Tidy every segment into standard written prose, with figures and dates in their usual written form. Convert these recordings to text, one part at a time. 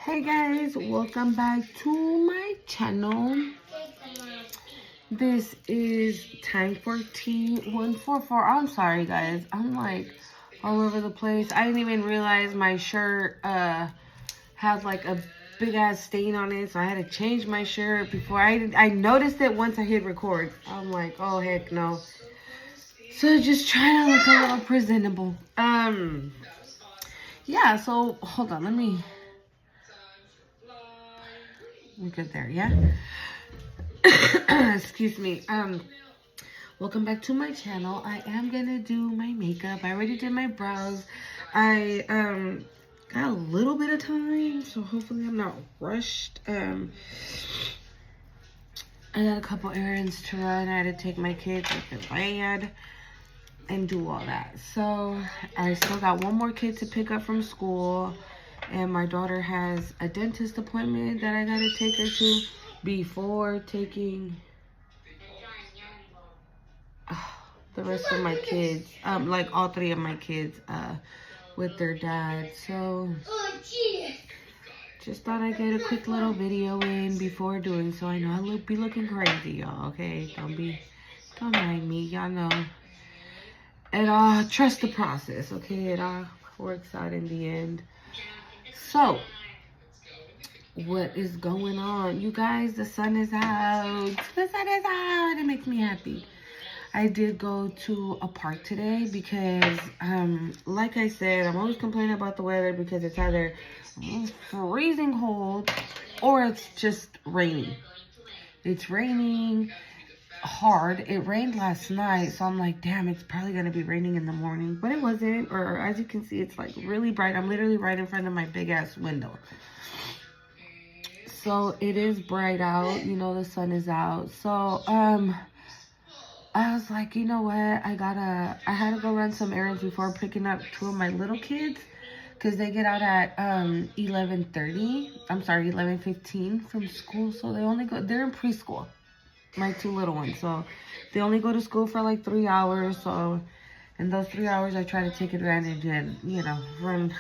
Hey guys, welcome back to my channel. This is Time for Tea 144. I'm sorry guys, I'm like all over the place. I didn't even realize my shirt had like a big ass stain on it, so I had to change my shirt before I noticed it once I hit record. I'm like, oh heck no. So just trying to look a little presentable. Yeah, so hold on, we're good there, yeah? Excuse me. Welcome back to my channel. I am gonna do my makeup. I already did my brows. I got a little bit of time, so hopefully I'm not rushed. I got a couple errands to run. I had to take my kids at the lab and do all that. So I still got one more kid to pick up from school, and my daughter has a dentist appointment that I gotta take her to before taking the rest of my kids, like all three of my kids, with their dad. So just thought I'd get a quick little video in before doing so. I know I'll be looking crazy, y'all. Okay, don't mind me, y'all know. And trust the process, okay? It all works out in the end. So what is going on, you guys? The sun is out. The sun is out. It makes me happy. I did go to a park today because, like I said, I'm always complaining about the weather because it's either freezing cold or it's just raining. It's raining hard. It rained last night, so I'm like, damn, it's probably going to be raining in the morning. But it wasn't, or as you can see, it's like really bright. I'm literally right in front of my big-ass window. So it is bright out. You know, the sun is out. So, I was like, you know what, I had to go run some errands before picking up two of my little kids, because they get out at 11:30, I'm sorry, 11:15 from school. So they're in preschool, my two little ones. So they only go to school for like 3 hours. So in those 3 hours, I try to take advantage and, you know, run.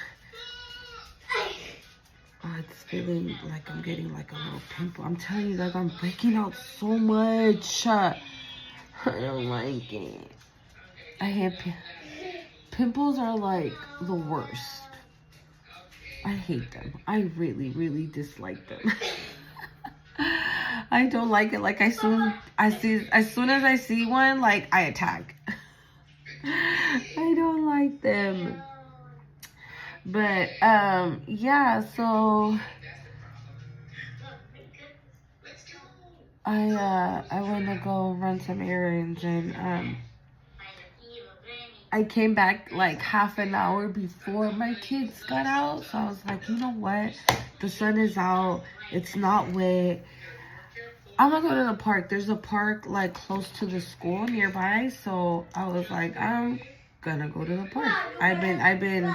It's feeling like I'm getting like a little pimple. I'm telling you, like, I'm breaking out so much. I don't like it. I hate pimples are like the worst. I hate them. I really, really dislike them. I don't like it. Like as soon as I see one, like I attack. I don't like them. But yeah, so I went to go run some errands, and I came back like half an hour before my kids got out. So I was like, you know what? The sun is out. It's not wet. I'm gonna go to the park. There's a park like close to the school nearby. So I was like, I'm gonna go to the park. I've been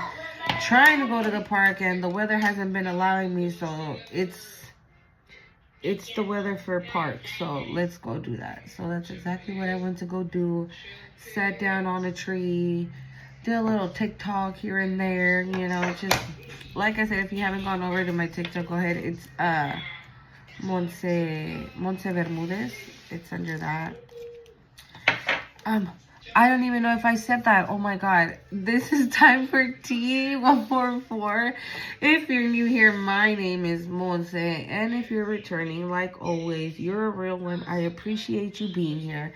trying to go to the park, and the weather hasn't been allowing me. So it's the weather for park. So let's go do that. So that's exactly what I went to go do. Sat down on a tree, did a little TikTok here and there, you know, just like I said, if you haven't gone over to my TikTok, go ahead. It's Monse Bermudez. It's under that. I don't even know if I said that. Oh my god. This is Time for Tea 144. If you're new here, my name is Monse, and if you're returning, like always, you're a real one. I appreciate you being here.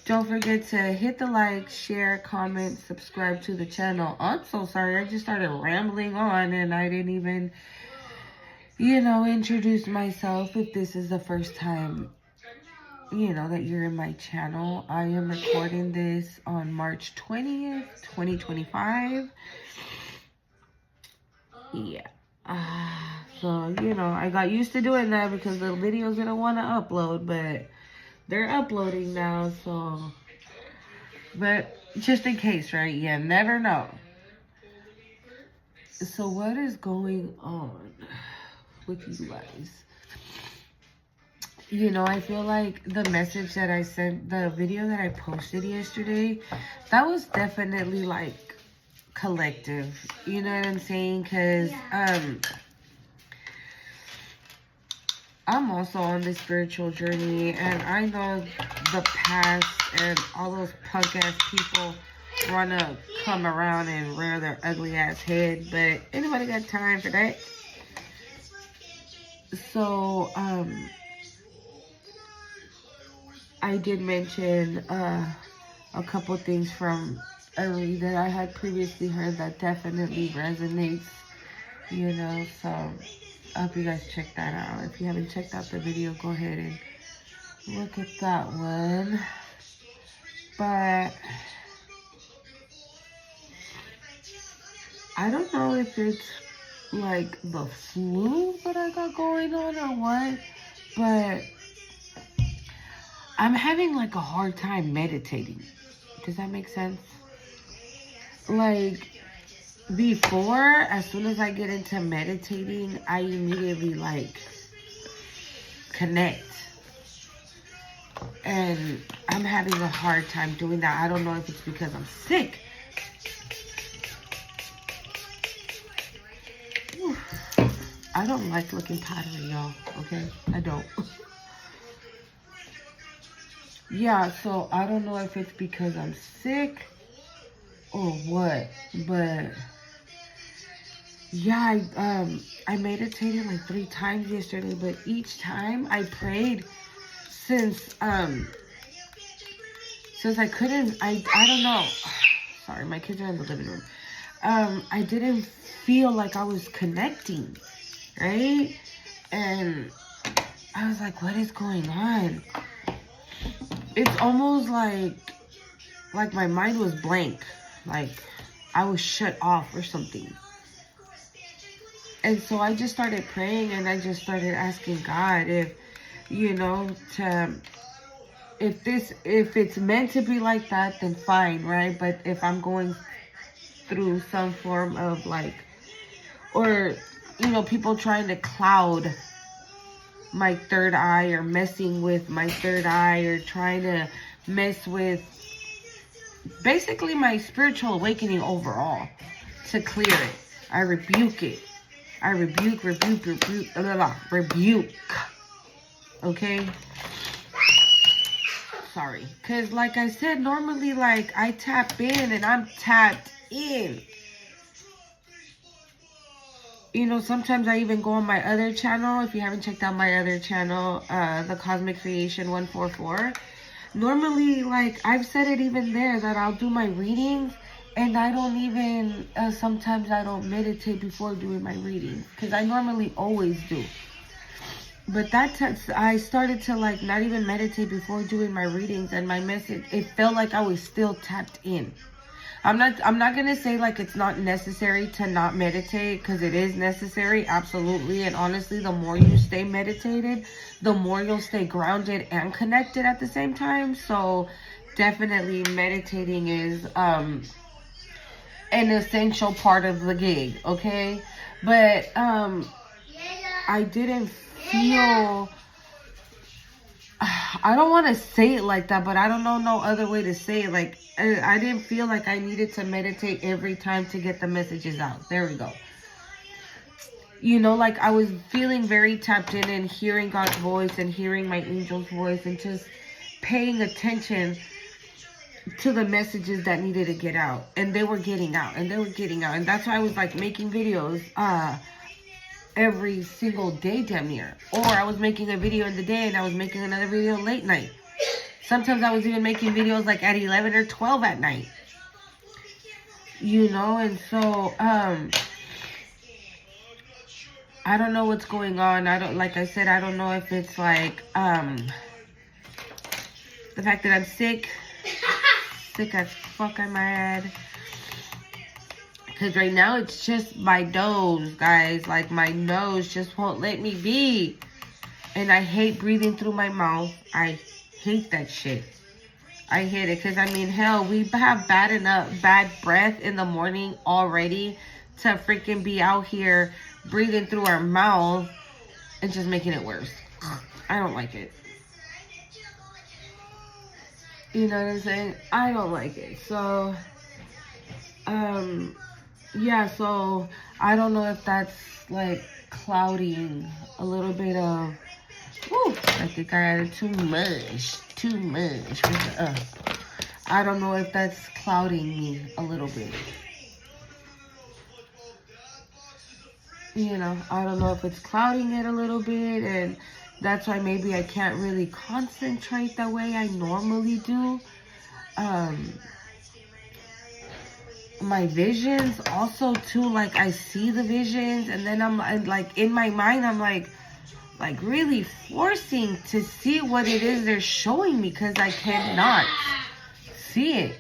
Don't forget to hit the like, share, comment, subscribe to the channel. I'm so sorry. I just started rambling on and I didn't even, you know, introduce myself. If this is the first time, you know, that you're in my channel, I am recording this on March 20th, 2025. Yeah. So, you know, I got used to doing that because the videos didn't want to upload, but they're uploading now, so, but just in case, right? You never know. So what is going on with you guys? You know, I feel like the message that I sent, the video that I posted yesterday, that was definitely like collective. You know what I'm saying? Because, I'm also on this spiritual journey, and I know the past and all those punk ass people want to come around and rear their ugly ass head, but anybody got time for that? So, I did mention a couple things from a read that I had previously heard that definitely resonates, you know, so I hope you guys check that out. If you haven't checked out the video, go ahead and look at that one. But I don't know if it's like the flu that I got going on or what, but I'm having like a hard time meditating. Does that make sense? Like, before, as soon as I get into meditating, I immediately like connect. And I'm having a hard time doing that. I don't know if it's because I'm sick. Whew. I don't like looking powdery, y'all. Okay? I don't. Yeah, so I don't know if it's because I'm sick or what, but yeah, I meditated like 3 times yesterday, but each time I prayed since I couldn't, I don't know. Sorry, my kids are in the living room. I didn't feel like I was connecting, right? And I was like, what is going on? It's almost like my mind was blank. Like I was shut off or something. And so I just started praying, and I just started asking God if, you know, if it's meant to be like that, then fine, right? But if I'm going through some form of like, or, you know, people trying to cloud my third eye or messing with my third eye or trying to mess with basically my spiritual awakening overall, to clear it, I rebuke it. I rebuke. Okay? Sorry. Because like I said, normally like I tap in and I'm tapped in. You know, sometimes I even go on my other channel. If you haven't checked out my other channel, The Cosmic Creation 144. Normally, like, I've said it even there that I'll do my readings. And I don't even, sometimes I don't meditate before doing my readings. Because I normally always do. But I started to, like, not even meditate before doing my readings. And my message, it felt like I was still tapped in. I'm not going to say like it's not necessary to not meditate, because it is necessary, absolutely. And honestly, the more you stay meditated, the more you'll stay grounded and connected at the same time. So definitely meditating is an essential part of the gig, okay? But I didn't feel, I don't want to say it like that, but I don't know no other way to say it. Like, I didn't feel like I needed to meditate every time to get the messages out. There we go. You know, like I was feeling very tapped in and hearing God's voice and hearing my angel's voice and just paying attention to the messages that needed to get out. And they were getting out, and they were getting out. And that's why I was like making videos every single day damn near. Or I was making a video in the day and I was making another video late night. Sometimes I was even making videos like at 11 or 12 at night. You know, and so I don't know what's going on. Like I said, I don't know if it's like the fact that I'm sick as fuck, I might add. Because right now it's just my nose, guys. Like my nose just won't let me be. And I hate breathing through my mouth. I hate that shit. I hate it. Because I mean, hell, we have bad breath in the morning already to freaking be out here breathing through our mouth and just making it worse. I don't like it. You know what I'm saying? I don't like it. So, yeah, so I don't know if that's like clouding a little bit of Woo, I think I added too much. Too much. I don't know if that's clouding me a little bit. You know, I don't know if it's clouding it a little bit, and that's why maybe I can't really concentrate the way I normally do. My visions also too, like I see the visions, and then I'm like in my mind I'm like really forcing to see what it is they're showing me, because I cannot see it.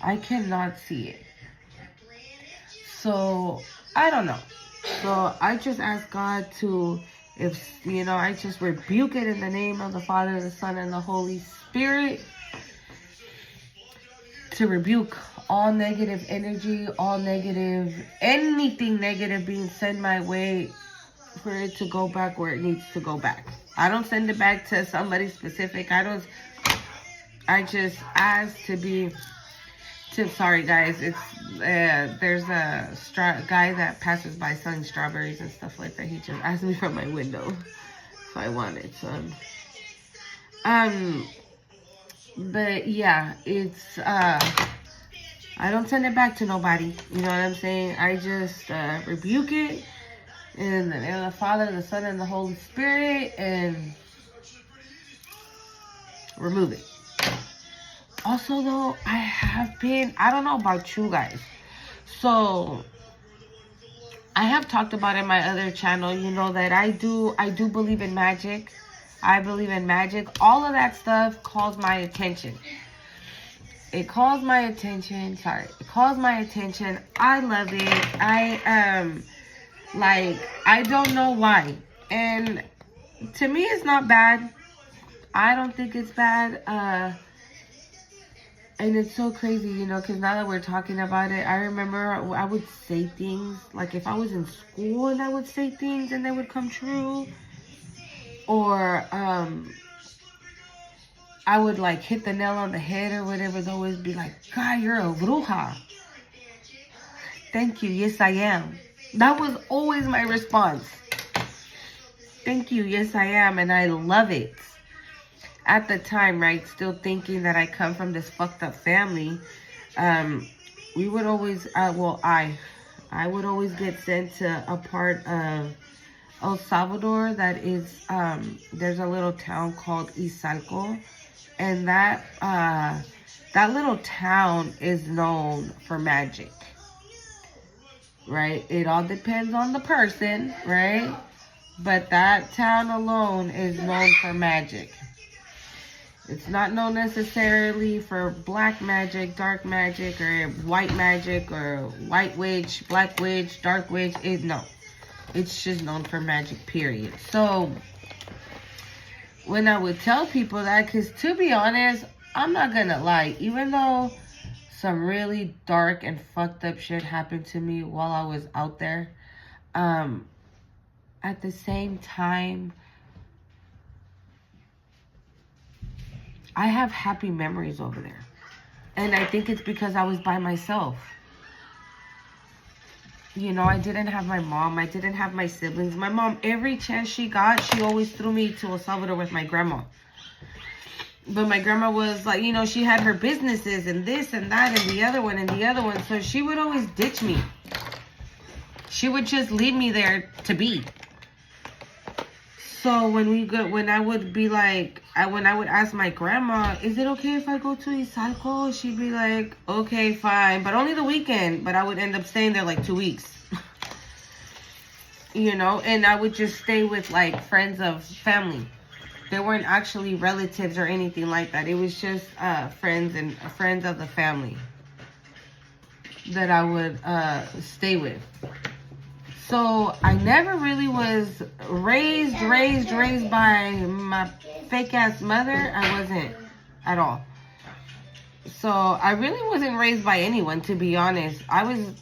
I cannot see it. So I don't know. So I just ask God to, if you know, I just rebuke it in the name of the Father, the Son, and the Holy Spirit, to rebuke all negative energy, all negative, anything negative being sent my way, for it to go back where it needs to go back. I don't send it back to somebody specific. I just ask to be, sorry guys, it's, there's a guy that passes by selling strawberries and stuff like that. He just asked me from my window if I wanted some. But yeah, it's, I don't send it back to nobody. You know what I'm saying? I just rebuke it in the name of the Father, the Son, and the Holy Spirit, and remove it. Also, though, I don't know about you guys. So, I have talked about in my other channel, you know, that I do believe in magic. I believe in magic. All of that stuff calls my attention. It calls my attention. Sorry. It calls my attention. I love it. I don't know why. And to me, it's not bad. I don't think it's bad. And it's so crazy, you know, because now that we're talking about it, I remember I would say things, like if I was in school and I would say things and they would come true. Or, I would like hit the nail on the head or whatever. They'd always be like, God, you're a bruja. Thank you. Yes, I am. That was always my response. Thank you. Yes, I am. And I love it. At the time, right, still thinking that I come from this fucked up family, we would always, I would always get sent to a part of El Salvador that is, there's a little town called Izalco, and that little town is known for magic, right? It all depends on the person, right? But that town alone is known for magic. It's not known necessarily for black magic, dark magic, or white magic, or white witch, black witch, dark witch. No. It's just known for magic, period. So, when I would tell people that, because to be honest, I'm not going to lie. Even though some really dark and fucked up shit happened to me while I was out there, at the same time, I have happy memories over there. And I think it's because I was by myself. You know, I didn't have my mom. I didn't have my siblings. My mom, every chance she got, she always threw me to El Salvador with my grandma. But my grandma was like, you know, she had her businesses and this and that and the other one and the other one. So she would always ditch me. She would just leave me there to be. So when I would be like, when I would ask my grandma, is it okay if I go to Izalco? She'd be like, okay, fine, but only the weekend. But I would end up staying there like 2 weeks. You know, and I would just stay with like friends of family. They weren't actually relatives or anything like that. It was just friends of the family that I would stay with. So I never really was raised by my fake ass mother. I wasn't at all. So I really wasn't raised by anyone, to be honest. I was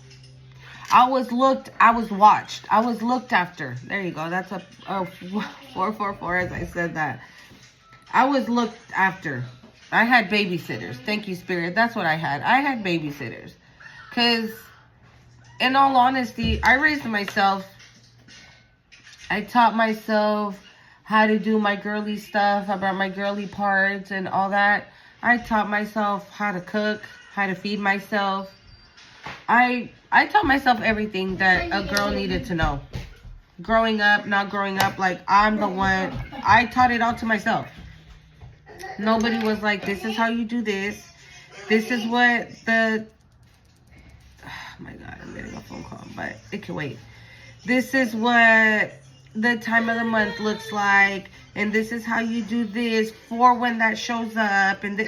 watched. I was looked after. There you go. That's a 444 as I said that. I was looked after. I had babysitters. Thank you, Spirit. That's what I had. I had babysitters. Because, in all honesty, I raised myself. I taught myself. how to do my girly stuff, about my girly parts and all that. I taught myself how to cook, how to feed myself. I taught myself everything that a girl needed to know. Growing up, not growing up, like I'm the one. I taught it all to myself. Nobody was like, this is how you do this. This is what the... Oh my God, I'm getting a phone call, but it can wait. This is what the time of the month looks like, and this is how you do this for when that shows up. And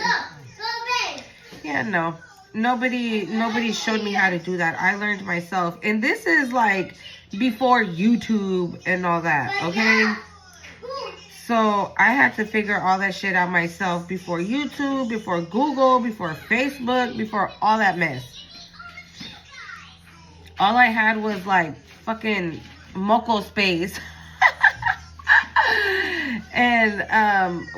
yeah, no, nobody showed me how to do that. I learned myself, and this is like before YouTube and all that. Okay, so I had to figure all that shit out myself before YouTube, before Google, before Facebook, before all that mess. All I had was like fucking Moco Space. And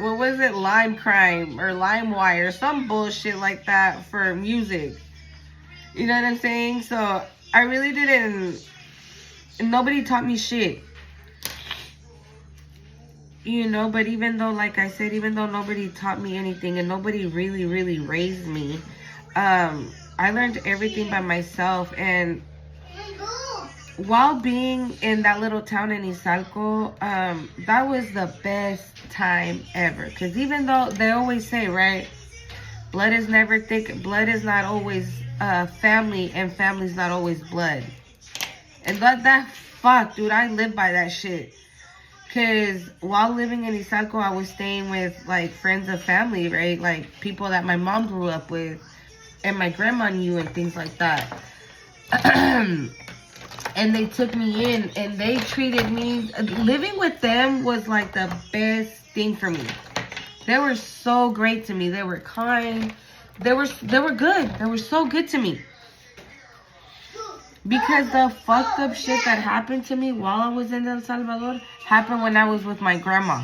what was it? Lime Crime or LimeWire, some bullshit like that for music. You know what I'm saying? So I really didn't, nobody taught me shit. You know, but even though, like I said, even though nobody taught me anything and nobody really raised me, I learned everything by myself. And while being in that little town in Izalco, that was the best time ever. Because even though they always say, right, blood is never thick, blood is not always family, and family's not always blood. And that fuck, dude, I live by that shit. Because while living in Izalco, I was staying with, like, friends of family, right? Like, people that my mom grew up with and my grandma knew and things like that. And they took me in and they treated me. Living with them was, like, the best thing for me. They were so great to me. They were kind. They were good. They were so good to me. Because the fucked up shit that happened to me while I was in El Salvador happened when I was with my grandma.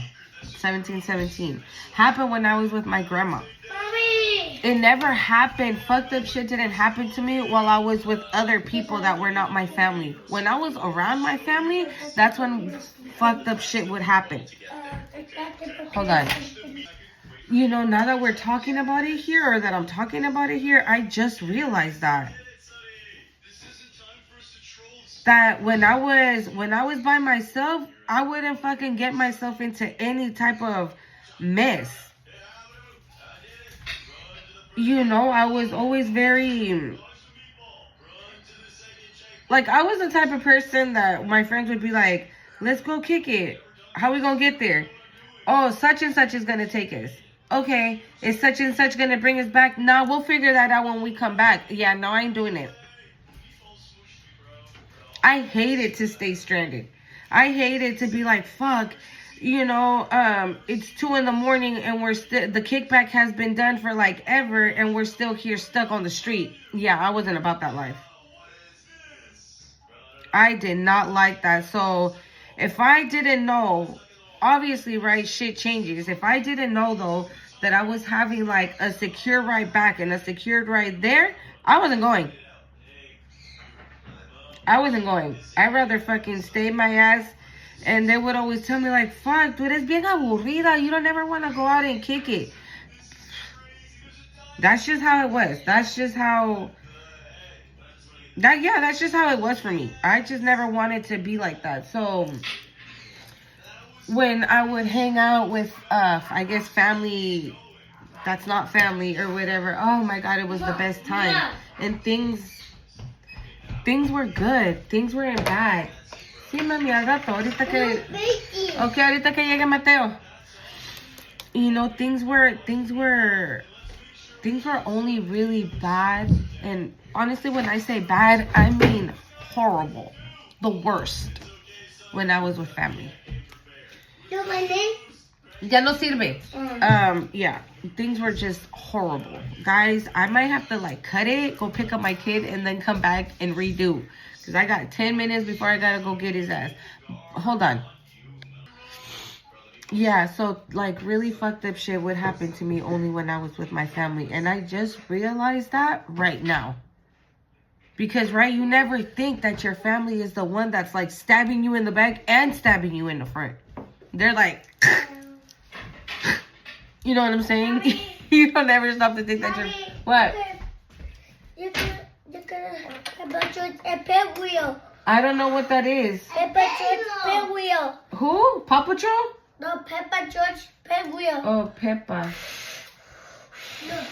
17. Happened when I was with my grandma. Mommy. It never happened. Fucked up shit didn't happen to me while I was with other people that were not my family. When I was around my family, that's when fucked up shit would happen. Hold on. You know, now that we're talking about it here, or that I'm talking about it here, I just realized that when I was by myself, I wouldn't fucking get myself into any type of mess. You know, I was always very, like, I was the type of person that my friends would be like, let's go kick it. How we gonna get there? Oh, such and such is gonna take us. Okay, is such and such gonna bring us back? Nah, we'll figure that out when we come back. Yeah, no, I ain't doing it. I hated to stay stranded. I hated to be like, fuck, you know, it's 2 a.m. and we're still, the kickback has been done for like ever and we're still here stuck on the street. Yeah, I wasn't about that life. I did not like that. So if I didn't know, obviously, right, shit changes. If I didn't know, though, that I was having like a secure ride back and a secured ride there, I wasn't going. I'd rather fucking stay my ass. And they would always tell me like, fuck, dude, es bien aburrida. You don't ever want to go out and kick it. That's just how it was. That's just how it was for me. I just never wanted to be like that. So when I would hang out with, I guess, family that's not family or whatever, oh my God, it was the best time. And things were good. Things weren't bad. Sí, mami, al rato. Ahorita que llegue Mateo. You know, things were only really bad. And honestly, when I say bad, I mean horrible. The worst. When I was with family. No, my name? Ya no sirve. Yeah, things were just horrible. Guys, I might have to like cut it, go pick up my kid, and then come back and redo. Because I got 10 minutes before I gotta go get his ass. Hold on. Yeah, so like really fucked up shit would happen to me only when I was with my family. And I just realized that right now. Because, right, you never think that your family is the one that's like stabbing you in the back and stabbing you in the front. They're like, you know what I'm saying? You don't ever stop to think that you're, what? You could have a pet wheel. I don't know what that is. Peppa George pet wheel. Who? Paw Patrol? No, Peppa George pet wheel. Oh, Peppa. No.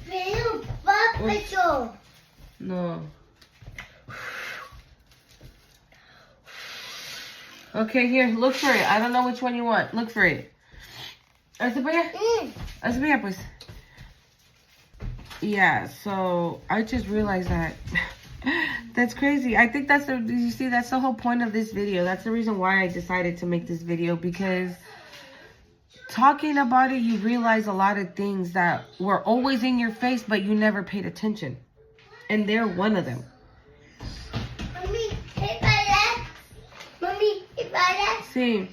Little Paw Patrol. No. Okay, here, look for it. I don't know which one you want. Look for it. Hazte para allá. Hazte para allá, pues. Yeah, so I just realized that. That's crazy. I think that's you see, that's the whole point of this video. That's the reason why I decided to make this video, because talking about it, you realize a lot of things that were always in your face, but you never paid attention. And they're one of them. Mommy, hey, para. Mommy, hey, para. Sí.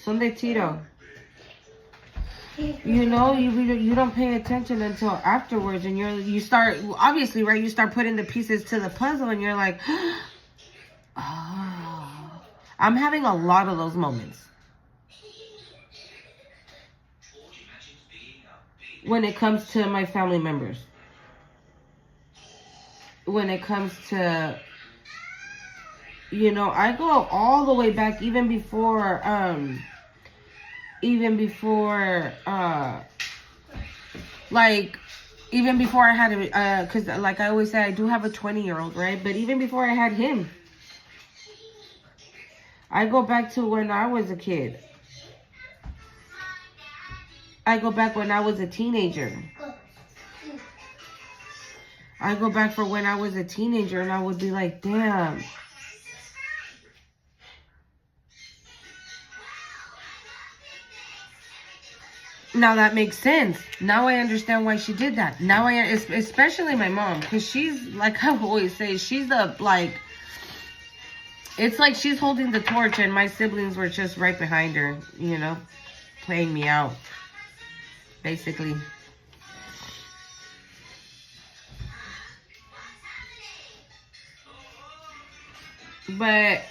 Son de Tito. You know, you don't pay attention until afterwards, and you start, obviously, right? You start putting the pieces to the puzzle, and you're like, oh. I'm having a lot of those moments. When it comes to my family members. When it comes to, you know, I go all the way back, even before I had a, because like I always say, I do have a 20-year-old, right? But even before I had him, I go back to when I was a kid. I go back when I was a teenager. I go back for when I was a teenager, and I would be like, damn. Now that makes sense. Now I understand why she did that. Now especially my mom, because she's, like I always say, she's the, like, it's like she's holding the torch, and my siblings were just right behind her, you know, playing me out, basically. But,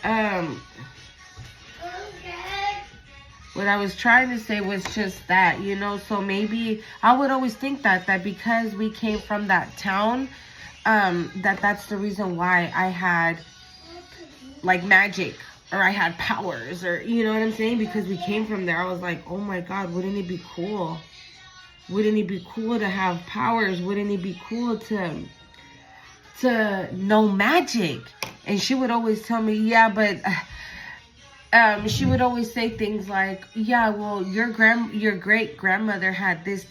what I was trying to say was just that, you know, so maybe I would always think that because we came from that town, that's the reason why I had, like, magic, or I had powers, or, you know what I'm saying? Because we came from there. I was like, oh my God, wouldn't it be cool? Wouldn't it be cool to have powers? Wouldn't it be cool to know magic? And she would always tell me, yeah, but she would always say things like, yeah, well, your great grandmother had this,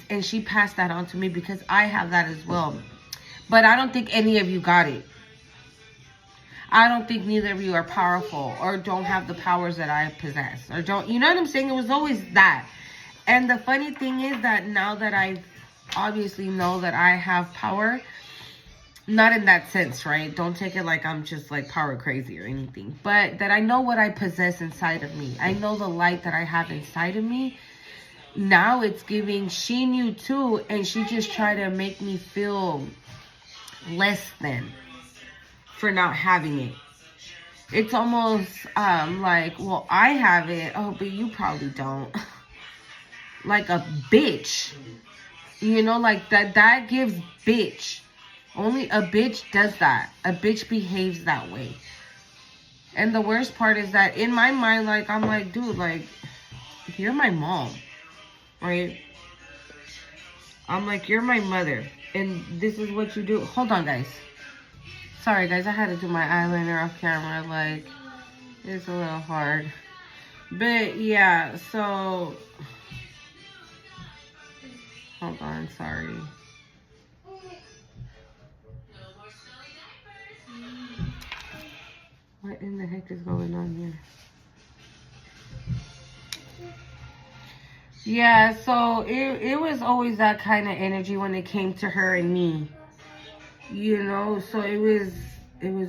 and she passed that on to me because I have that as well. But I don't think any of you got it. I don't think neither of you are powerful, or don't have the powers that I possess, or don't, you know what I'm saying? It was always that. And the funny thing is that now that I obviously know that I have power, not in that sense, right? Don't take it like I'm just like power crazy or anything, but that I know what I possess inside of me. I know the light that I have inside of me. Now it's giving, she knew too, and she just tried to make me feel less than for not having it. It's almost like, well, I have it, oh, but you probably don't. Like a bitch, you know, like that gives bitch. Only a bitch does that. A bitch behaves that way. And the worst part is that in my mind, like, I'm like, dude, like, you're my mom, right? I'm like, you're my mother, and this is what you do. Hold on, guys. Sorry, guys, I had to do my eyeliner off camera. Like, it's a little hard. But, yeah, so... Hold on, sorry. What in the heck is going on here? Yeah, so it was always that kind of energy when it came to her and me. You know, so it was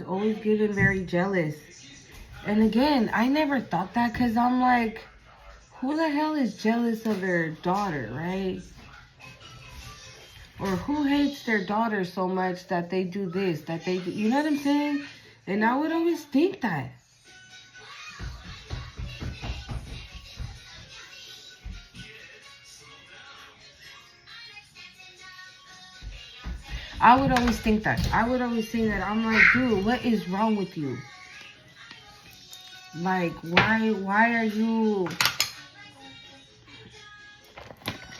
always given very jealous. And again, I never thought that, because I'm like, who the hell is jealous of their daughter, right? Or who hates their daughter so much that they do this, that they do, you know what I'm saying? And I would always think that. I would always think that. I would always say that. I'm like, dude, what is wrong with you? Like, why are you...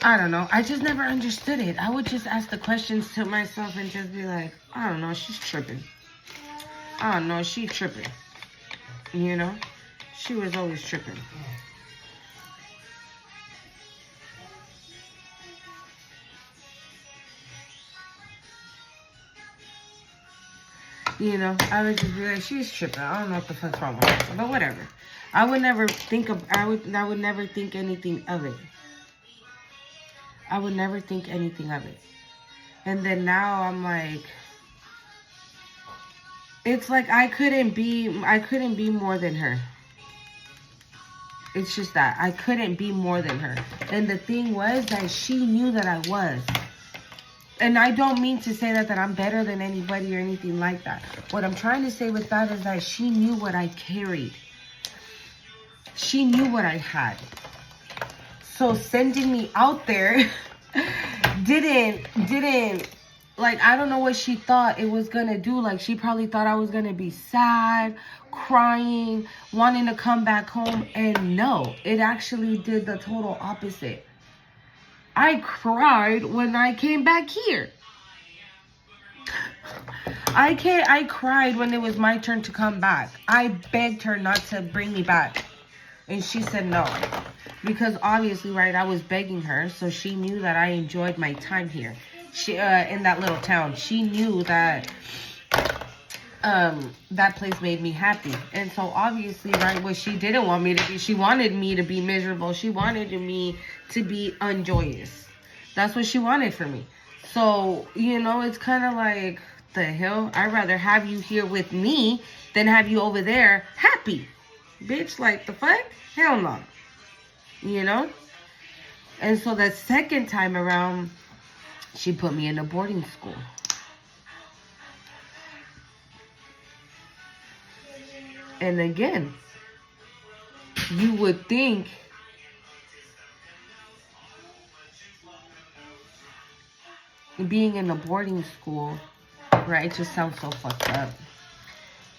I don't know. I just never understood it. I would just ask the questions to myself and just be like, I don't know, she's tripping. I don't know, she's tripping. You know? She was always tripping. You know, I would just be like, she's tripping. I don't know what the fuck's wrong with her. But whatever. I would never think of, I would never think anything of it. I would never think anything of it. And then now I'm like, it's like I couldn't be more than her. It's just that I couldn't be more than her. And the thing was that she knew that I was. And I don't mean to say that I'm better than anybody or anything like that. What I'm trying to say with that is that she knew what I carried. She knew what I had. So sending me out there didn't, like, I don't know what she thought it was going to do. Like, she probably thought I was going to be sad, crying, wanting to come back home. And no, it actually did the total opposite. I cried when I came back here. I cried when it was my turn to come back. I begged her not to bring me back. And she said no. Because obviously, right, I was begging her. So she knew that I enjoyed my time here. She in that little town. She knew that that place made me happy. And so obviously, right, what she didn't want me to be, she wanted me to be miserable. She wanted me to be unjoyous. That's what she wanted for me. So, you know, it's kind of like, the hell? I'd rather have you here with me than have you over there happy. Bitch, like, the fuck? Hell no. You know? And so the second time around, she put me in a boarding school. And again, you would think being in a boarding school, right, it just sounds so fucked up.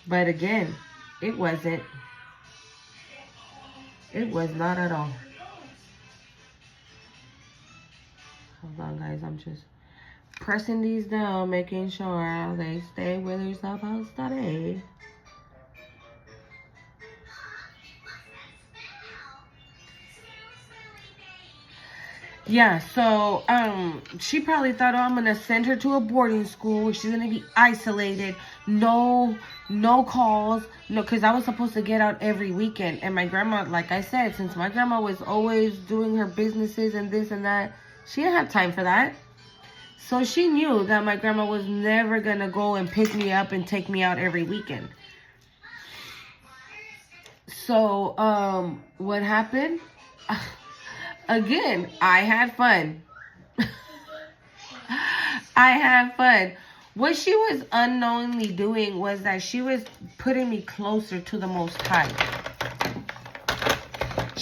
But again, it wasn't. It was not at all. Hold on, guys. I'm just pressing these down, making sure they stay where they're supposed to be. Yeah, so she probably thought, oh, I'm gonna send her to a boarding school. She's gonna be isolated. No calls. No, because I was supposed to get out every weekend. And my grandma, like I said, since my grandma was always doing her businesses and this and that, she didn't have time for that. So she knew that my grandma was never gonna go and pick me up and take me out every weekend. So what happened? Again, I had fun. I had fun. What she was unknowingly doing was that she was putting me closer to the Most High.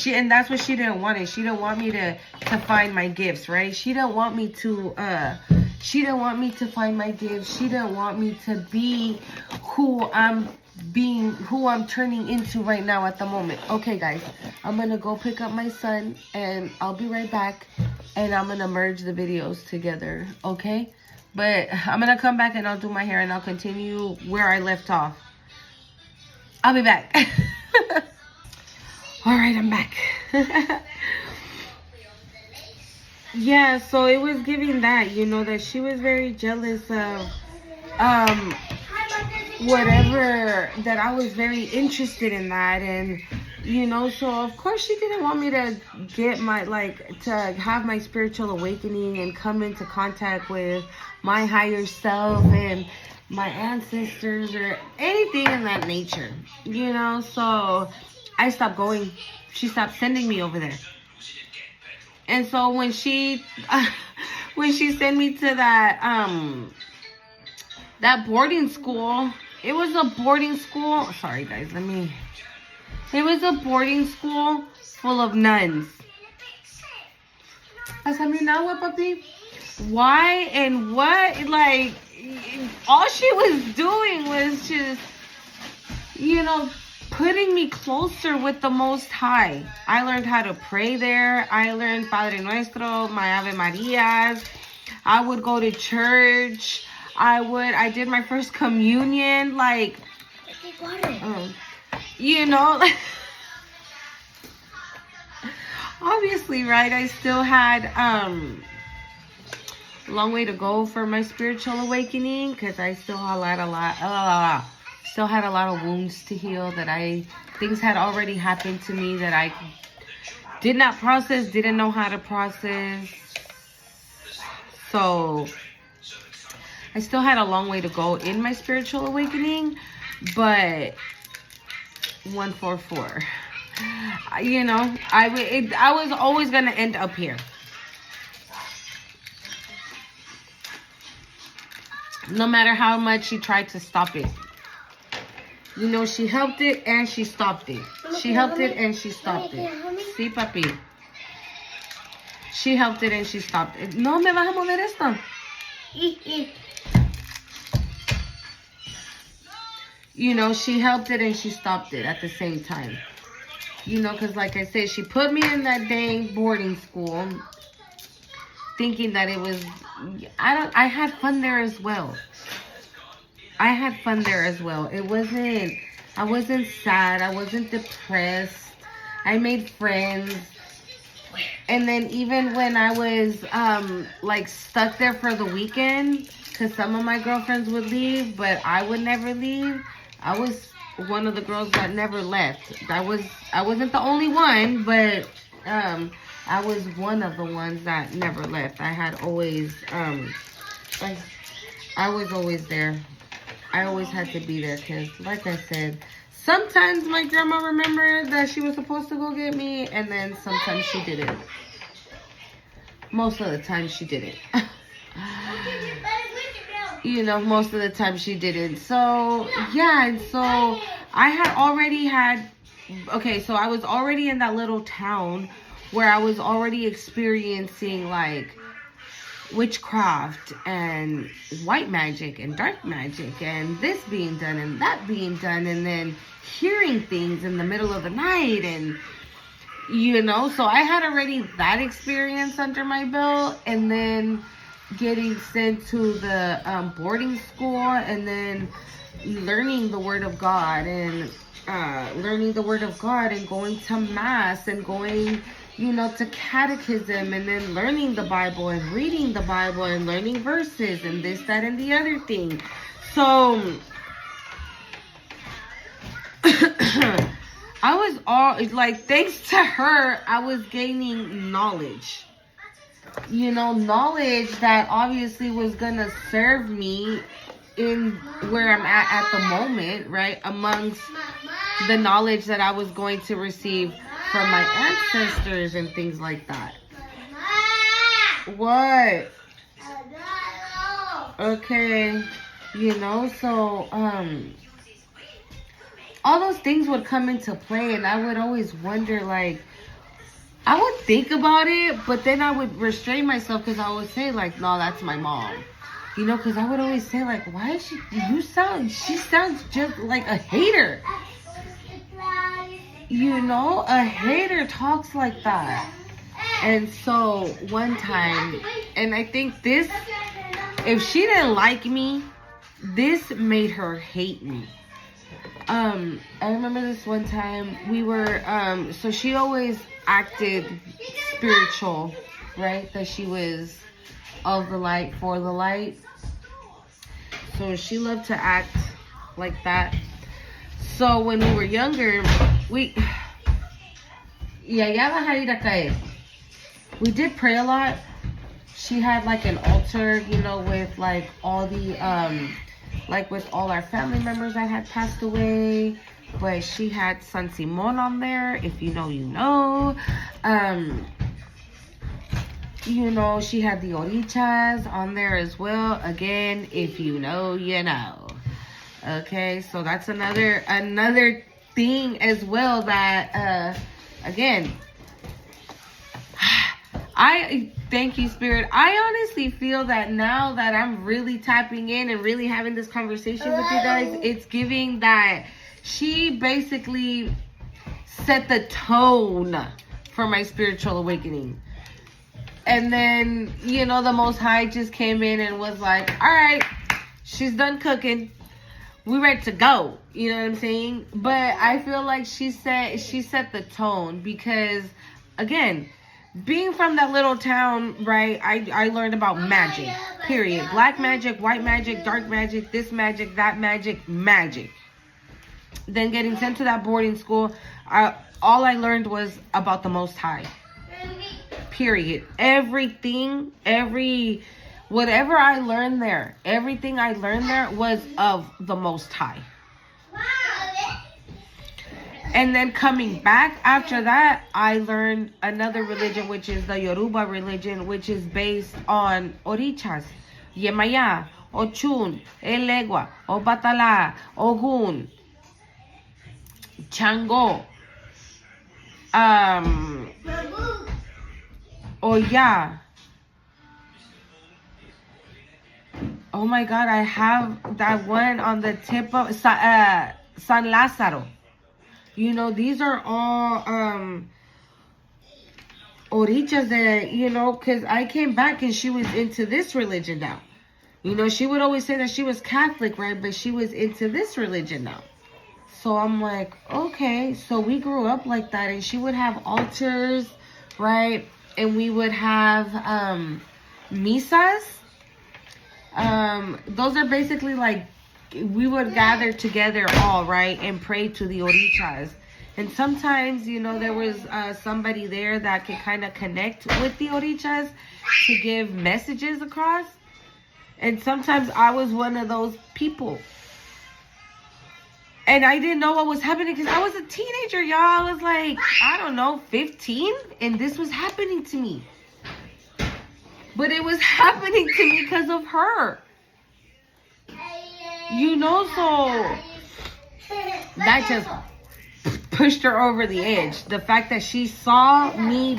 And that's what she didn't want. She didn't want me to find my gifts, right? She didn't want me to find my gifts. She didn't want me to be who I'm turning into right now at the moment. Okay, guys, I'm gonna go pick up my son and I'll be right back, and I'm gonna merge the videos together, okay? But I'm gonna come back and I'll do my hair and I'll continue where I left off. I'll be back. All right, I'm back. Yeah, so it was giving that, you know, that she was very jealous of whatever, that I was very interested in that. And you know, so of course she didn't want me to get my, like, to have my spiritual awakening and come into contact with my higher self and my ancestors or anything in that nature, you know. So I stopped going. She stopped sending me over there. And so when she sent me to that boarding school, it was a boarding school. Sorry, guys, it was a boarding school full of nuns. Pásame un agua, papi. why and what? Like, all she was doing was just, putting me closer with the Most High. I learned how to pray there. I learned Padre Nuestro, my Ave Marias. I would go to church. I did my first communion. Like, obviously, right? I still had a long way to go for my spiritual awakening because I still had a lot of wounds to heal things had already happened to me that I did not process, didn't know how to process. So I still had a long way to go in my spiritual awakening, but 144. I was always going to end up here. No matter how much she tried to stop it. She helped it and she stopped it. She helped it and she stopped it. Sí, papi. She helped it and she stopped it. No me vas a mover esto. She helped it and she stopped it at the same time. Because like I said, she put me in that dang boarding school thinking that it was, I had fun there as well. I wasn't sad. I wasn't depressed. I made friends. And then even when I was stuck there for the weekend, because some of my girlfriends would leave, but I would never leave. I was one of the girls that never left. I wasn't the only one, but I was one of the ones that never left. I had always I was always there. I always had to be there because, like I said, sometimes my grandma remembered that she was supposed to go get me, and then sometimes she didn't. Most of the time she didn't. Most of the time she didn't. So, yeah, and so I was already in that little town where I was already experiencing, like, witchcraft and white magic and dark magic and this being done and that being done, and then hearing things in the middle of the night, and so I had already that experience under my belt, and then getting sent to the boarding school, and then learning the Word of God and going to Mass and going to catechism, and then learning the Bible and reading the Bible and learning verses and this, that, and the other thing. So I was thanks to her, I was gaining knowledge. Knowledge that obviously was gonna serve me in where I'm at the moment, right? Amongst the knowledge that I was going to receive from my ancestors and things like that. What? Okay. So, all those things would come into play, and I would always wonder, like, I would think about it, but then I would restrain myself because I would say, like, no, that's my mom. Because I would always say, like, why is she sounds just like a hater. A hater talks like that. And so one time, and I think this, if she didn't like me, this made her hate me. I remember this one time we were, so she always acted spiritual, right? That she was of the light, for the light. So she loved to act like that. So when we were younger, we did pray a lot. She had like an altar, with like all the, like with all our family members that had passed away. But she had San Simon on there. If you know, you know. She had the Orichas on there as well. Again, if you know, you know. Okay, so that's another thing as well that, again, Thank you, Spirit. I honestly feel that now that I'm really tapping in and really having this conversation with you guys, it's giving that she basically set the tone for my spiritual awakening. And then, you know, the Most High just came in and was like, all right, she's done cooking. We ready to go. You know what I'm saying? But I feel like she set the tone because, again, being from that little town, right, I learned about magic, period. Black magic, white magic, dark magic, this magic, that magic, magic. Then getting sent to that boarding school, all I learned was about the Most High, period. Whatever I learned there, everything I learned there was of the Most High. And then coming back after that, I learned another religion, which is the Yoruba religion, which is based on Orichas, Yemaya, Ochun, Elegua, Obatala, Ogun, Chango, Oya. Oh my God, I have that one on the tip of San Lázaro. You know, these are all orichas that, you know, because I came back and she was into this religion now. You know, she would always say that she was Catholic, right? But she was into this religion now. So I'm like, okay. So we grew up like that. And she would have altars, right? And we would have misas. Those are basically like, we would gather together all, right, and pray to the orichas. And sometimes, you know, there was somebody there that could kind of connect with the orichas to give messages across. And sometimes I was one of those people. And I didn't know what was happening because I was a teenager, y'all. I was like, I don't know, 15? And this was happening to me. But it was happening to me because of her. You know, so that just pushed her over the edge. The fact that she saw me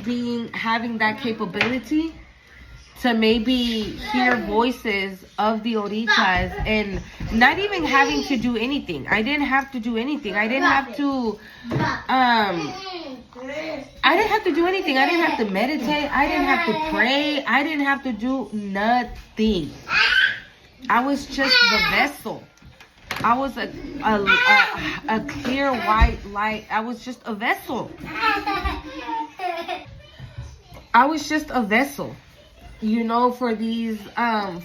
having that capability to maybe hear voices of the orichas and not even having to do anything. I didn't have to do anything. I didn't have to do anything. I didn't have to meditate. I didn't have to pray. I didn't have to do nothing. I was just the vessel. I was a clear white light. I was just a vessel. I was just a vessel, you know, for these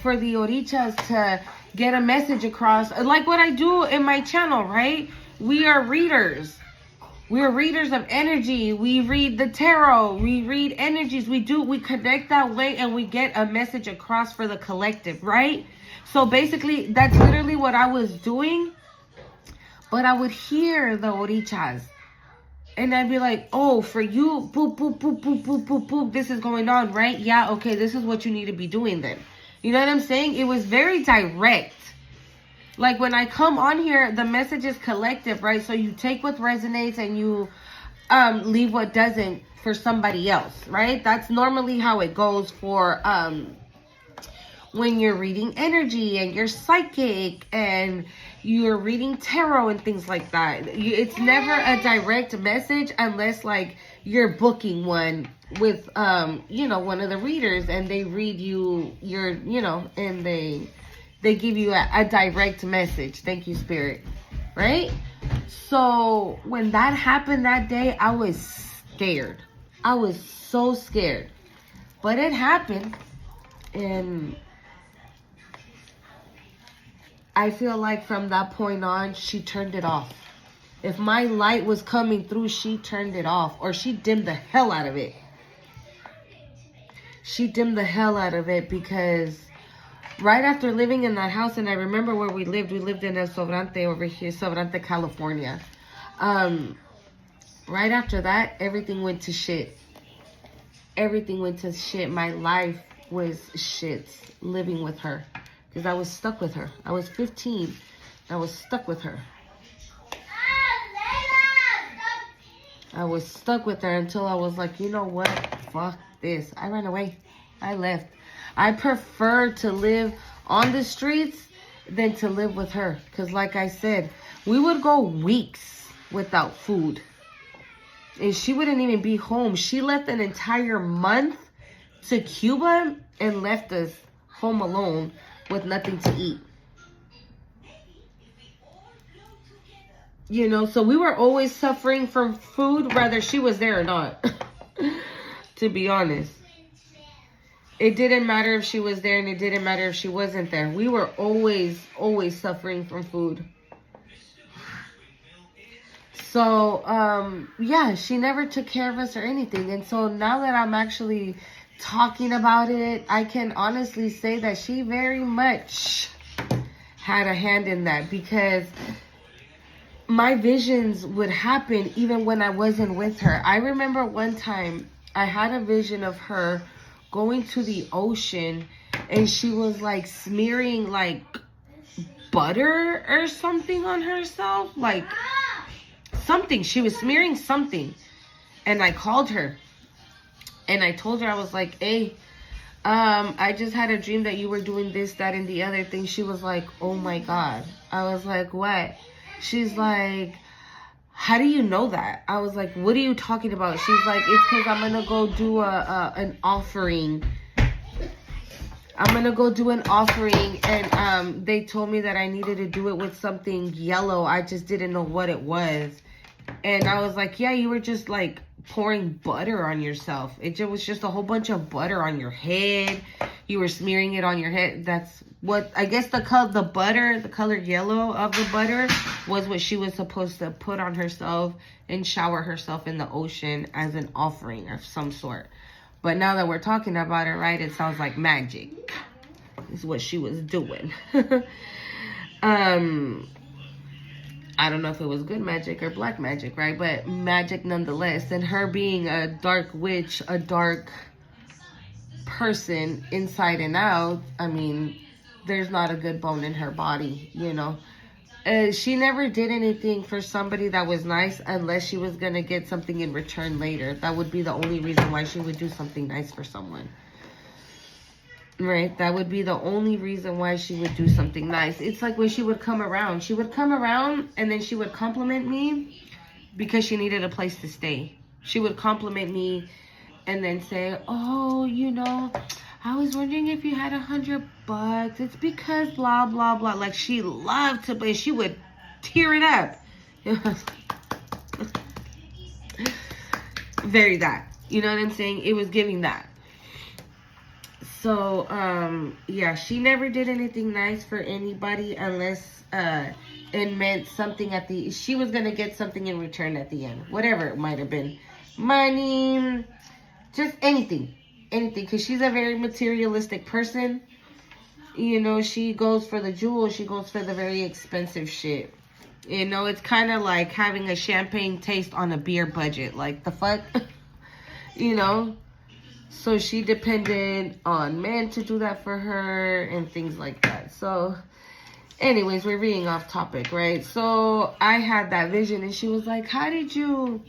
for the orichas to get a message across. Like what I do in my channel, right? We are readers. We are readers of energy. We read the tarot. We read energies. We connect that way and we get a message across for the collective, right? So basically, that's literally what I was doing. But I would hear the orichas. And I'd be like, oh, for you, boop, boop, boop, boop, boop, boop, boop. This is going on, right? Yeah, okay, this is what you need to be doing then. You know what I'm saying? It was very direct. Like when I come on here, the message is collective, right? So you take what resonates and you leave what doesn't for somebody else, right? That's normally how it goes for when you're reading energy and you're psychic and you're reading tarot and things like that. It's never a direct message unless like you're booking one with, you know, one of the readers and they read you your, you know, and they give you a direct message. Thank you, Spirit. Right? So when that happened that day, I was scared. I was so scared. But it happened. And I feel like from that point on, she turned it off. If my light was coming through, she turned it off. Or she dimmed the hell out of it. She dimmed the hell out of it because right after living in that house, and I remember where we lived in El Sobrante over here, Sobrante, California. Right after that, everything went to shit. Everything went to shit. My life was shit living with her. Because I was stuck with her. I was 15. I was stuck with her. I was stuck with her until I was like, you know what? Fuck this. I ran away. I left. I prefer to live on the streets than to live with her. Because like I said, we would go weeks without food. And she wouldn't even be home. She left an entire month to Cuba and left us home alone with nothing to eat. You know, so we were always suffering from food, whether she was there or not. To be honest. It didn't matter if she was there and it didn't matter if she wasn't there. We were always suffering from food. So, yeah, she never took care of us or anything. And so now that I'm actually talking about it, I can honestly say that she very much had a hand in that, because my visions would happen even when I wasn't with her. I remember one time I had a vision of her going to the ocean, and she was like smearing like butter or something on herself, like something. She was smearing something. And I called her and I told her, I was like, hey, I just had a dream that you were doing this, that, and the other thing. She was like, oh my God. I was like, what? She's like, how do you know that? I was like, what are you talking about? She's like, it's because I'm going to go do an offering. I'm going to go do an offering. And they told me that I needed to do it with something yellow. I just didn't know what it was. And I was like, yeah, you were just like pouring butter on yourself. It was just a whole bunch of butter on your head. You were smearing it on your head. That's what, I guess the butter, the color yellow of the butter was what she was supposed to put on herself and shower herself in the ocean as an offering of some sort. But now that we're talking about it, right, it sounds like magic is what she was doing. I don't know if it was good magic or black magic, right? But magic nonetheless. And her being a dark witch, a dark person inside and out, I mean, there's not a good bone in her body, you know. She never did anything for somebody that was nice unless she was going to get something in return later. That would be the only reason why she would do something nice for someone. Right? That would be the only reason why she would do something nice. It's like when she would come around. She would come around and then she would compliment me because she needed a place to stay. She would compliment me and then say, oh, you know, I was wondering if you had $100. It's because blah, blah, blah. Like she loved to play. She would tear it up. Very that. You know what I'm saying? It was giving that. So, yeah, she never did anything nice for anybody unless it meant something she was going to get something in return at the end. Whatever it might have been. Money, just anything. Anything. Because she's a very materialistic person. You know, she goes for the jewels. She goes for the very expensive shit. You know, it's kind of like having a champagne taste on a beer budget. Like, the fuck? You know? So she depended on men to do that for her and things like that. So anyways, we're being off topic, right? So I had that vision and she was like, how did you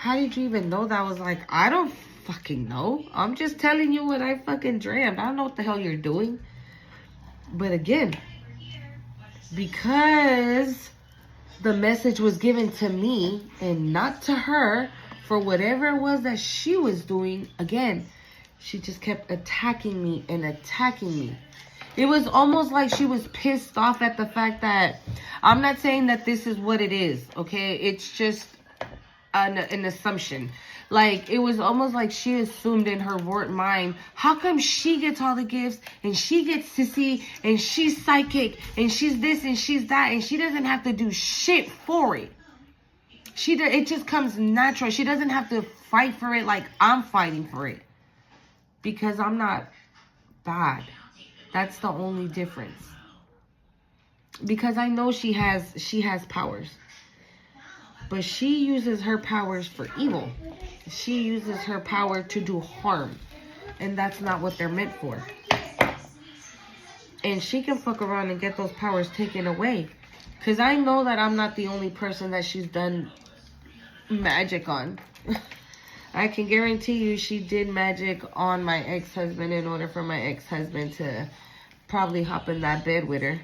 even know that? I was like, I don't fucking know. I'm just telling you what I fucking dreamt. I don't know what the hell you're doing. But again, because the message was given to me and not to her, for whatever it was that she was doing, again, she just kept attacking me and attacking me. It was almost like she was pissed off at the fact that, I'm not saying that this is what it is, okay? It's just an assumption. Like, it was almost like she assumed in her warped mind, how come she gets all the gifts and she gets to see and she's psychic and she's this and she's that and she doesn't have to do shit for it. It just comes natural. She doesn't have to fight for it like I'm fighting for it. Because I'm not bad. That's the only difference. Because I know she has powers. But she uses her powers for evil. She uses her power to do harm. And that's not what they're meant for. And she can fuck around and get those powers taken away. Because I know that I'm not the only person that she's done magic on. I can guarantee you she did magic on my ex-husband in order for my ex-husband to probably hop in that bed with her.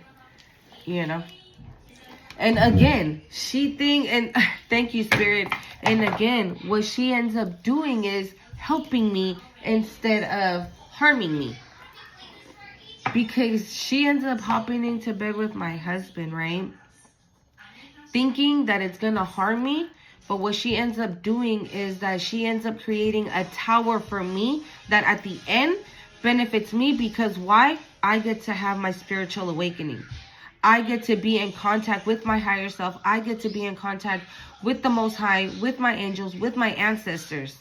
You know? And again, and thank you, Spirit. And again, what she ends up doing is helping me instead of harming me. Because she ends up hopping into bed with my husband, right? Thinking that it's going to harm me. But what she ends up doing is that she ends up creating a tower for me that at the end benefits me. Because why? I get to have my spiritual awakening. I get to be in contact with my higher self. I get to be in contact with the Most High, with my angels, with my ancestors.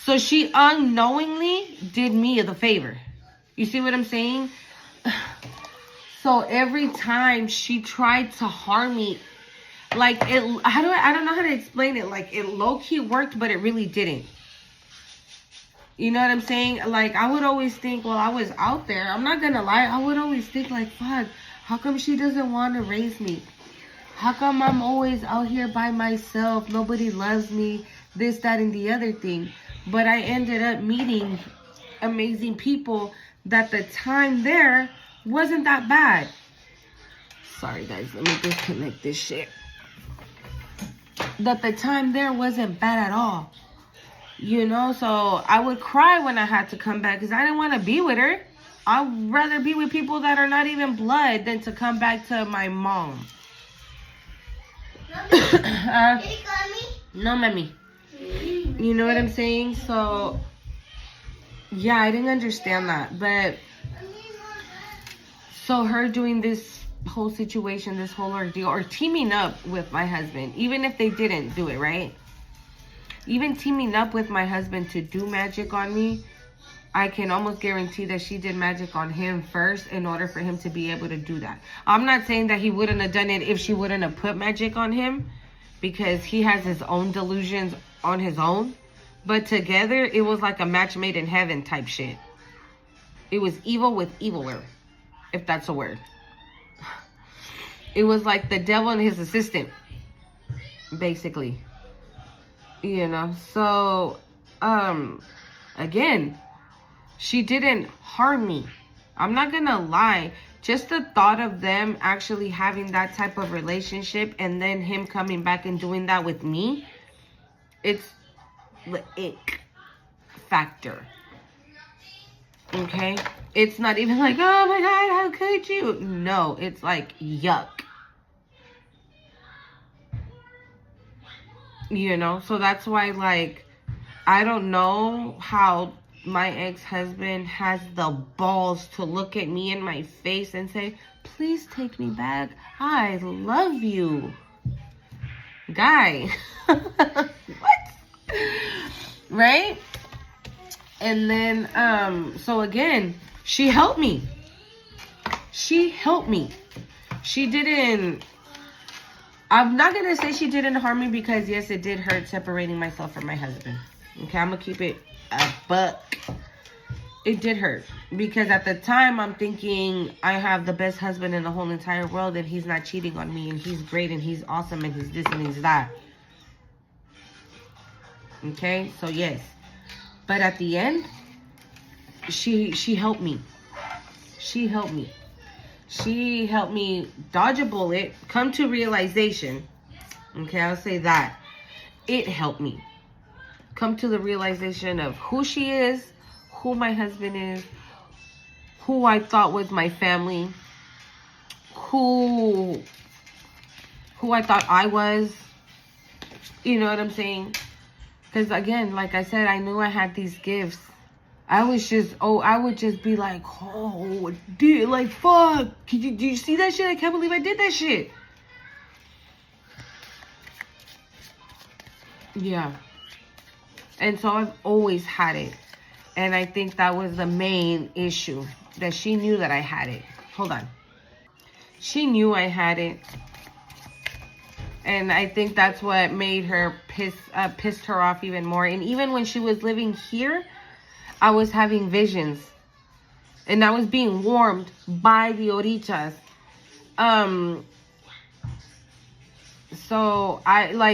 So she unknowingly did me the favor. You see what I'm saying? So every time she tried to harm me, like I don't know how to explain it. Like it low-key worked, but it really didn't. You know what I'm saying? Like, I would always think, well, I was out there. I'm not going to lie. I would always think, like, fuck, how come she doesn't want to raise me? How come I'm always out here by myself? Nobody loves me. This, that, and the other thing. But I ended up meeting amazing people that the time there wasn't that bad. Sorry, guys. Let me disconnect this shit. That the time there wasn't bad at all. You know, so I would cry when I had to come back because I didn't want to be with her. I'd rather be with people that are not even blood than to come back to my mom. No, mommy. You know what I'm saying? So, yeah, I didn't understand that. But, so her doing this whole situation, this whole ordeal, or teaming up with my husband, even if they didn't do it, right? Even teaming up with my husband to do magic on me, I can almost guarantee that she did magic on him first in order for him to be able to do that. I'm not saying that he wouldn't have done it if she wouldn't have put magic on him, because he has his own delusions on his own. But together, it was like a match made in heaven type shit. It was evil with eviler, if that's a word. It was like the devil and his assistant, basically. You know, so, again, she didn't harm me. I'm not gonna lie. Just the thought of them actually having that type of relationship and then him coming back and doing that with me, it's the ick factor. Okay? It's not even like, oh my God, how could you? No, it's like, yuck. You know, so that's why, like, I don't know how my ex-husband has the balls to look at me in my face and say, please take me back. I love you. Guy. What? Right? And then, so again, she helped me. She helped me. She didn't... I'm not going to say she didn't harm me because, yes, it did hurt separating myself from my husband. Okay, I'm going to keep it a buck. It did hurt because at the time I'm thinking I have the best husband in the whole entire world and he's not cheating on me and he's great and he's awesome and he's this and he's that. Okay, so yes. But at the end, she helped me. She helped me. She helped me dodge a bullet, come to realization. Okay, I'll say that. It helped me come to the realization of who she is, who my husband is, who I thought was my family, who I thought I was. You know what I'm saying? Because again, like I said, I knew I had these gifts. I would just be like, oh, dude, like, fuck. Do you see that shit? I can't believe I did that shit. Yeah. And so I've always had it. And I think that was the main issue, that she knew that I had it. Hold on. She knew I had it. And I think that's what made her pissed her off even more. And even when she was living here, I was having visions. And I was being warmed by the orichas. So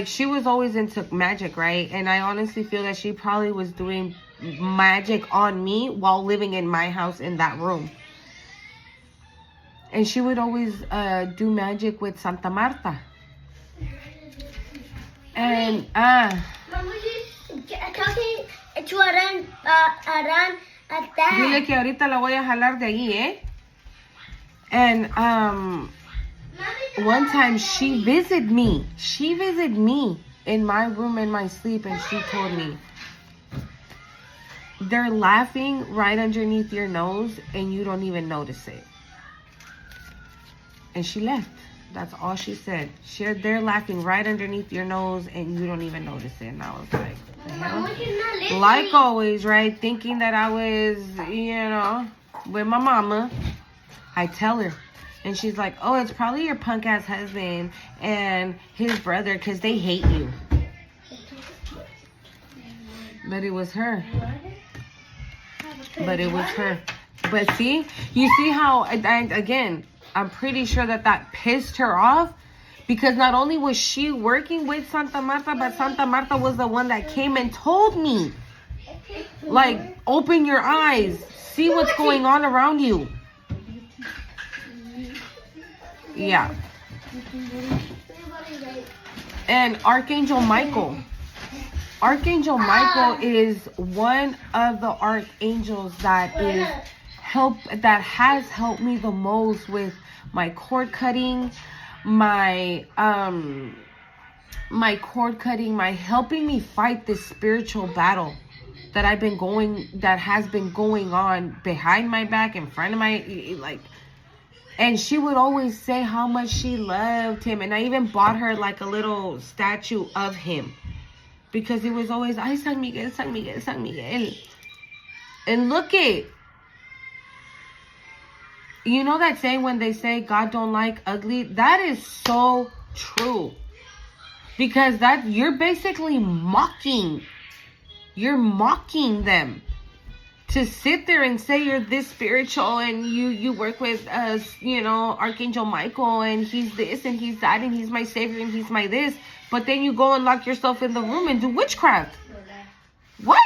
she was always into magic, right? And I honestly feel that she probably was doing magic on me while living in my house in that room. And she would always do magic with Santa Marta. And talking to Aran at that. dile que ahorita la voy a jalar de ahí, ¿eh? And one time she visited me. She visited me in my room in my sleep, and she told me, they're laughing right underneath your nose and you don't even notice it. And she left. That's all she said. They're laughing right underneath your nose and you don't even notice it. And I was like, the hell? Like always, right? Thinking that I was, with my mama. I tell her. And she's like, oh, it's probably your punk ass husband and his brother because they hate you. But it was her. But it was her. But see? You see how, again, I'm pretty sure that pissed her off. Because not only was she working with Santa Marta, but Santa Marta was the one that came and told me. Like, open your eyes. See what's going on around you. Yeah. And Archangel Michael. Archangel Michael is one of the archangels that has helped me the most with my cord cutting, my helping me fight this spiritual battle that has been going on behind my back, in front of my, and she would always say how much she loved him. And I even bought her like a little statue of him. Because it was always, ay, San Miguel, San Miguel, San Miguel. And look it. You know that saying when they say God don't like ugly? That is so true. Because you're basically mocking. You're mocking them. To sit there and say you're this spiritual and you work with Archangel Michael and he's this and he's that and he's my savior and he's my this, but then you go and lock yourself in the room and do witchcraft. What?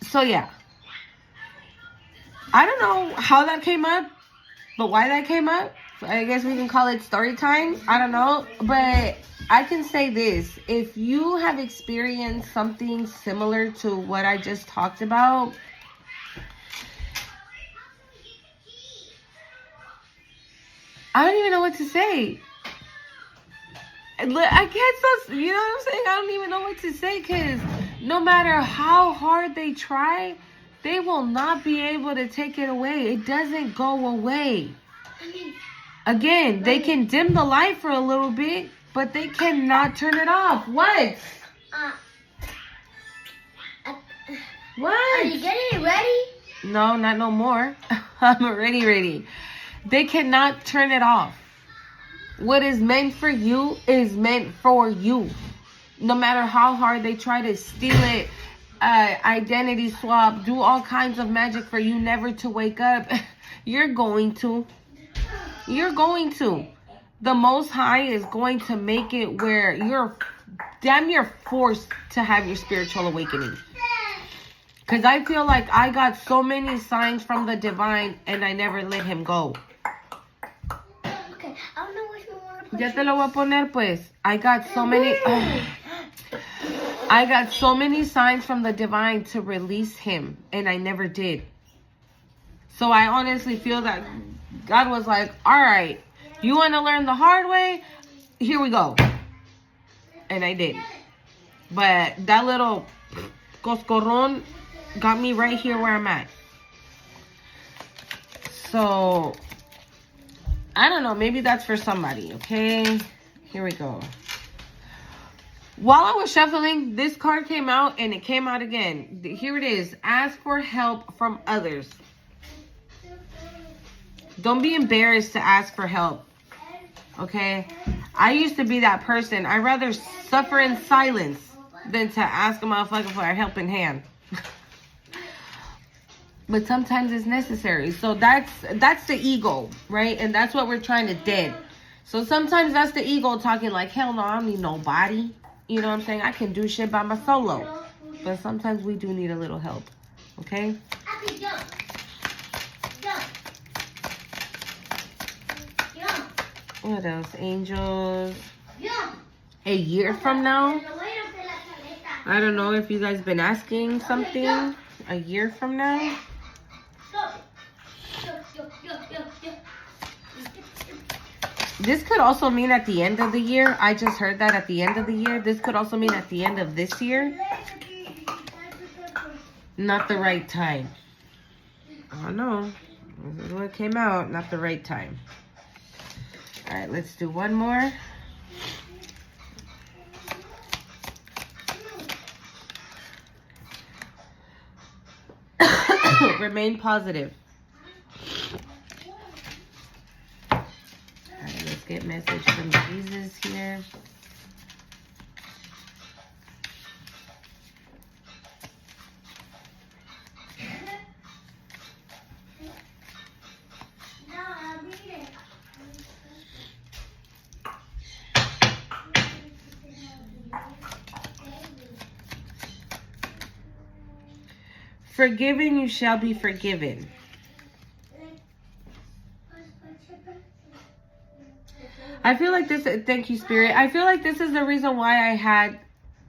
So yeah. I don't know how that came up, but why that came up. I guess we can call it story time. I don't know, but I can say this. If you have experienced something similar to what I just talked about, I don't even know what to say. I can't, you know what I'm saying? I don't even know what to say, because no matter how hard they try, they will not be able to take it away. It doesn't go away. Again, they can dim the light for a little bit, but they cannot turn it off. What? What? Are you getting ready? No, not no more. I'm already ready. They cannot turn it off. What is meant for you is meant for you. No matter how hard they try to steal it, identity swap, do all kinds of magic for you never to wake up, you're going to. You're going to. The Most High is going to make it where you're damn near forced to have your spiritual awakening. Because I feel like I got so many signs from the divine and I never let him go. Okay, I don't know which one I want to put. Ya te lo voy a poner, pues. I got so many signs from the divine to release him, and I never did. So I honestly feel that God was like, all right, you want to learn the hard way? Here we go. And I did. But that little coscorron got me right here where I'm at. So, I don't know. Maybe that's for somebody, okay? Here we go. While I was shuffling, this card came out and it came out again. Here it is. Ask for help from others. Don't be embarrassed to ask for help. Okay? I used to be that person. I'd rather suffer in silence than to ask a motherfucker for a helping hand. But sometimes it's necessary. So that's the ego, right? And that's what we're trying to dead. So sometimes that's the ego talking like, hell no, I don't need nobody. You know what I'm saying? I can do shit by my solo. But sometimes we do need a little help. Okay? What else? Angels. A year from now? I don't know if you guys been asking something. A year from now? This could also mean at the end of the year. I just heard that at the end of the year. This could also mean at the end of this year. Not the right time. I don't know. This is what came out. Not the right time. All right, let's do one more. Remain positive. All right, let's get message from Jesus here. Forgiven, you shall be forgiven. I feel like this, thank you, Spirit. I feel like this is the reason why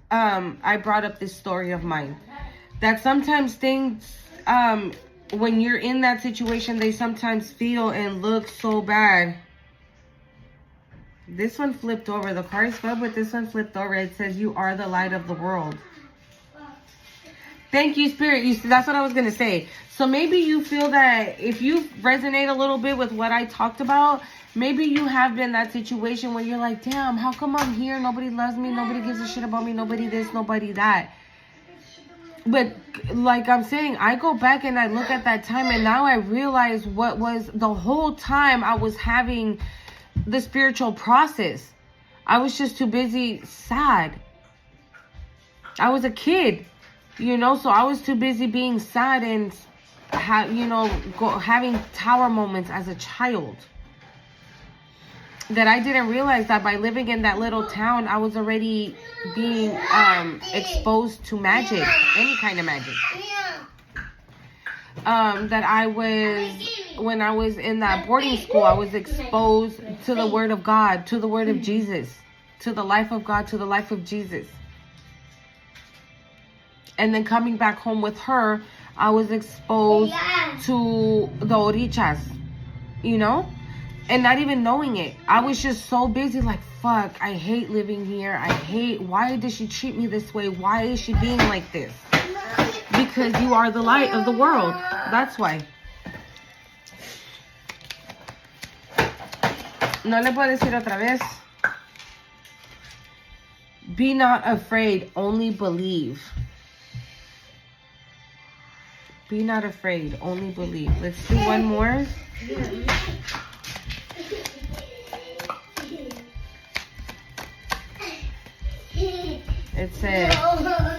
I brought up this story of mine. That sometimes things, when you're in that situation, they sometimes feel and look so bad. This one flipped over. The cards flipped, but this one flipped over. It says, you are the light of the world. Thank you, Spirit. That's what I was going to say. So maybe you feel that if you resonate a little bit with what I talked about, maybe you have been in that situation where you're like, damn, how come I'm here? Nobody loves me. Nobody gives a shit about me. Nobody this, nobody that. But like I'm saying, I go back and I look at that time and now I realize what was the whole time I was having the spiritual process. I was just too busy sad. I was a kid. You know, so I was too busy being sad and, having tower moments as a child. That I didn't realize that by living in that little town, I was already being exposed to magic, any kind of magic. That I was, when I was in that boarding school, I was exposed to the Word of God, to the Word of Jesus, to the life of God, to the life of Jesus. And then coming back home with her, I was exposed to the orichas, you know? And not even knowing it. I was just so busy like, fuck, I hate living here. Why does she treat me this way? Why is she being like this? Because you are the light of the world. That's why. No le puedo decir otra vez. Be not afraid, only believe. Be not afraid, only believe. Let's do one more. It says,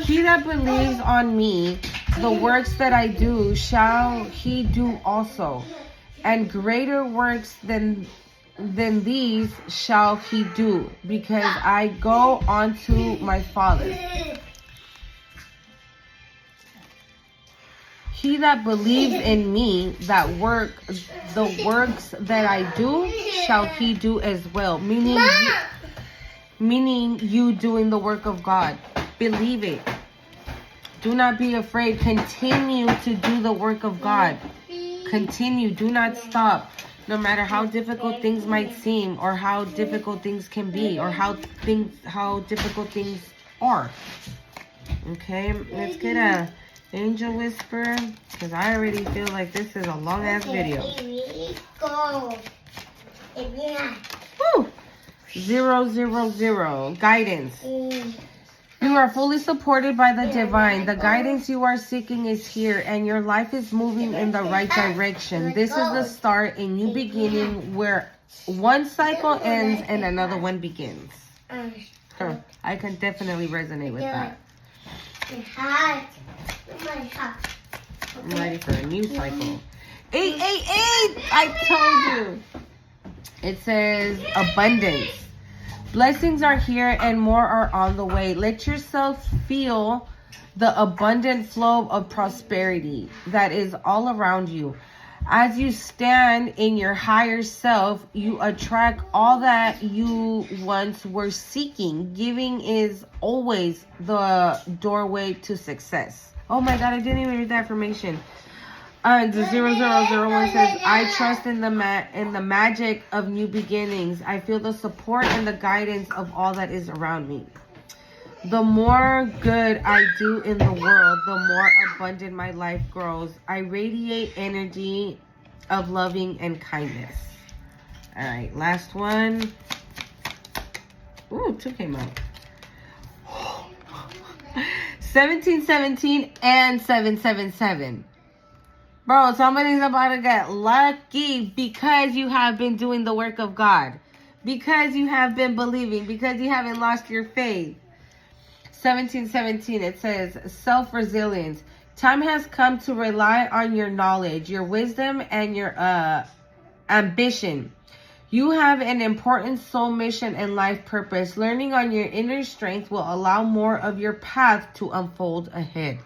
he that believes on me, the works that I do, shall he do also. And greater works than these shall he do, because I go unto my Father. He that believes in me, the works that I do, shall he do as well. Meaning you doing the work of God. Believe it. Do not be afraid. Continue to do the work of God. Continue. Do not stop. No matter how difficult things might seem, or how difficult things can be, or how difficult things are. Okay, let's get a angel whisper, because I already feel like this is a long ass video. Woo! 000 guidance. You are fully supported by the divine. The guidance you are seeking is here, and your life is moving in the right direction. This is the start, a new beginning where one cycle ends and another one begins. I can definitely resonate with that. I'm ready for a new cycle. 888! I told you. It says abundance. Blessings are here and more are on the way. Let yourself feel the abundant flow of prosperity that is all around you. As you stand in your higher self, you attract all that you once were seeking. Giving is always the doorway to success. Oh my God, I didn't even read the affirmation. The 0001 says, I trust in the magic of new beginnings. I feel the support and the guidance of all that is around me. The more good I do in the world, the more abundant my life grows. I radiate energy of loving and kindness. All right, last one. Ooh, 2 came out. 1717 and 777. Bro, somebody's about to get lucky because you have been doing the work of God. Because you have been believing. Because you haven't lost your faith. 1717, it says, self-resilience. Time has come to rely on your knowledge, your wisdom, and your ambition. You have an important soul mission and life purpose. Learning on your inner strength will allow more of your path to unfold ahead.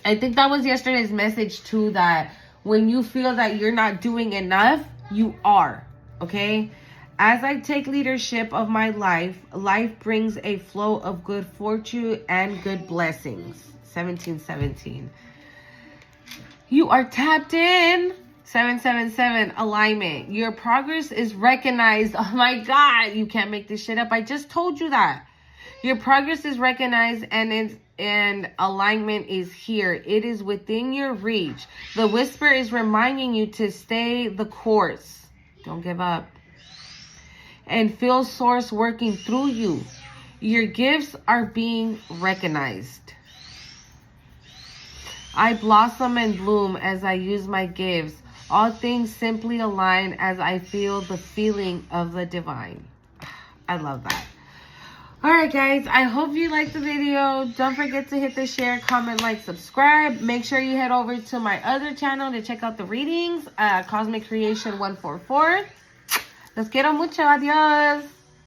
I think that was yesterday's message too, that when you feel that you're not doing enough, you are, okay? As I take leadership of my life, life brings a flow of good fortune and good blessings. 1717. You are tapped in. 777, alignment. Your progress is recognized. Oh my God, you can't make this shit up. I just told you that. Your progress is recognized and alignment is here. It is within your reach. The whisper is reminding you to stay the course. Don't give up. And feel source working through you. Your gifts are being recognized. I blossom and bloom as I use my gifts. All things simply align as I feel the feeling of the divine. I love that. Alright guys, I hope you liked the video. Don't forget to hit the share, comment, like, subscribe. Make sure you head over to my other channel to check out the readings. Cosmic Creation 144. Los quiero mucho. Adiós.